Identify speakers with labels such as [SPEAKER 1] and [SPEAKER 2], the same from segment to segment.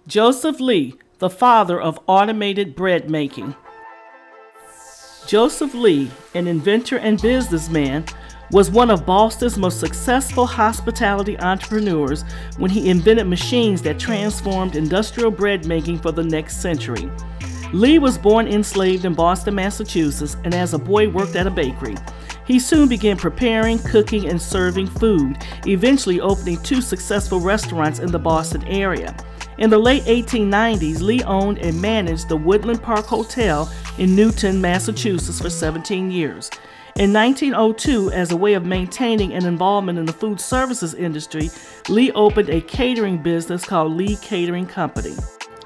[SPEAKER 1] Joseph Lee, the father of automated bread making. Joseph Lee, an inventor and businessman, was one of Boston's most successful hospitality entrepreneurs when he invented machines that transformed industrial bread making for the next century. Lee was born enslaved in Boston, Massachusetts, and as a boy worked at a bakery. He soon began preparing, cooking, and serving food, eventually opening 2 successful restaurants in the Boston area. In the late 1890s, Lee owned and managed the Woodland Park Hotel in Newton, Massachusetts for 17 years. In 1902, as a way of maintaining an involvement in the food services industry, Lee opened a catering business called Lee Catering Company.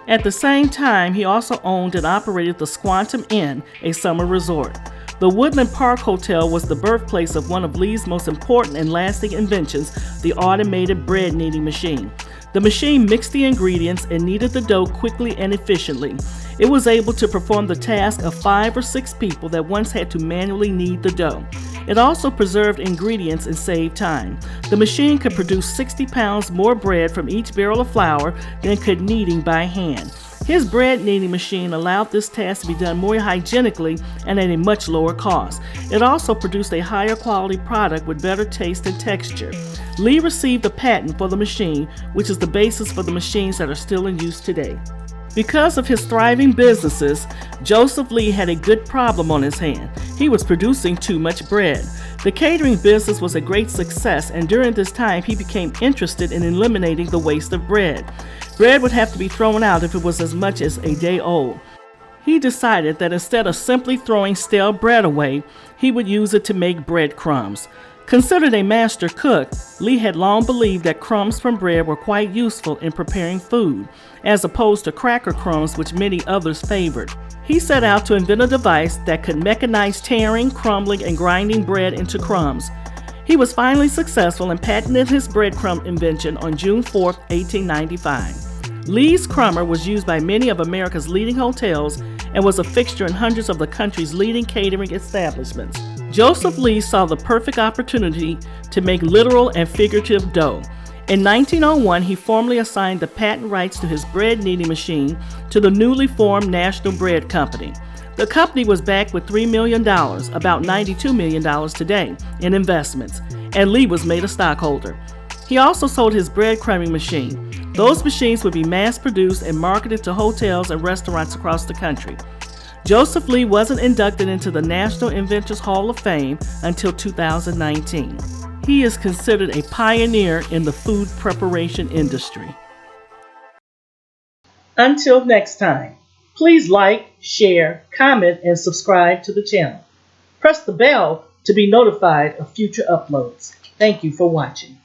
[SPEAKER 1] At the same time, he also owned and operated the SQUANTUM Inn, a summer resort. The Woodland Park Hotel was the birthplace of one of Lee's most important and lasting inventions, the automated bread kneading machine. The machine mixed the ingredients and kneaded the dough quickly and efficiently. It was able to perform the task of 5 or 6 people that once had to manually knead the dough. It also preserved ingredients and saved time. The machine could produce 60 pounds more bread from each barrel of flour than could kneading by hand. His bread kneading machine allowed this task to be done more hygienically and at a much lower cost. It also produced a higher quality product with better taste and texture. Lee received a patent for the machine, which is the basis for the machines that are still in use today. Because of his thriving businesses, Joseph Lee had a good problem on his hand. He was producing too much bread. The catering business was a great success, and during this time he became interested in eliminating the waste of bread. Bread would have to be thrown out if it was as much as a day old. He decided that instead of simply throwing stale bread away, he would use it to make breadcrumbs. Considered a master cook, Lee had long believed that crumbs from bread were quite useful in preparing food, as opposed to cracker crumbs which many others favored. He set out to invent a device that could mechanize tearing, crumbling, and grinding bread into crumbs. He was finally successful and patented his breadcrumb invention on June 4, 1895. Lee's crumber was used by many of America's leading hotels and was a fixture in hundreds of the country's leading catering establishments. Joseph Lee saw the perfect opportunity to make literal and figurative dough. In 1901, he formally assigned the patent rights to his bread kneading machine to the newly formed National Bread Company. The company was backed with $3 million, about $92 million today, in investments, and Lee was made a stockholder. He also sold his breadcrumbing machine. Those machines would be mass-produced and marketed to hotels and restaurants across the country. Joseph Lee wasn't inducted into the National Inventors Hall of Fame until 2019. He is considered a pioneer in the food preparation industry. Until next time, please like, share, comment, and subscribe to the channel. Press the bell to be notified of future uploads. Thank you for watching.